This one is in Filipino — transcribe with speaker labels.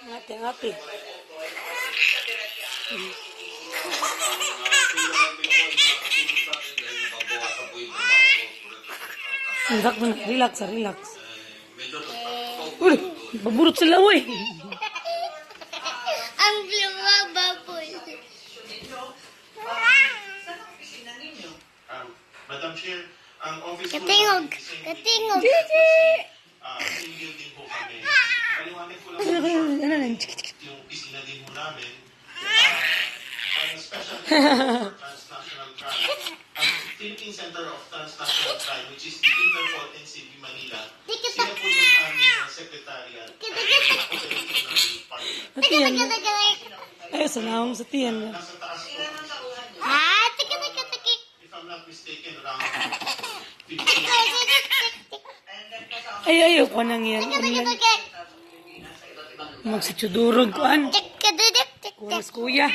Speaker 1: Ngati-ngati. Relax na, relax, relax. Uy, baburot sila, uy.
Speaker 2: Ang baboy.
Speaker 3: Madam Chair, ang office ko
Speaker 2: Katingog. Katingog.
Speaker 3: same building po kami. Paliwanag ko lang yung opisina din po namin. Ang special for transnational crime, ang Philippine Center of Transnational Crime, which is the Interpol NCB Manila, sila po yung aming secretariat.
Speaker 1: Ay, sanawang sa tiyan.
Speaker 3: Nasa taas po. If I'm not mistaken, around 15.
Speaker 1: Ay, ayoko nang yan. Magsitsudurog ko, an. Kuras kuya.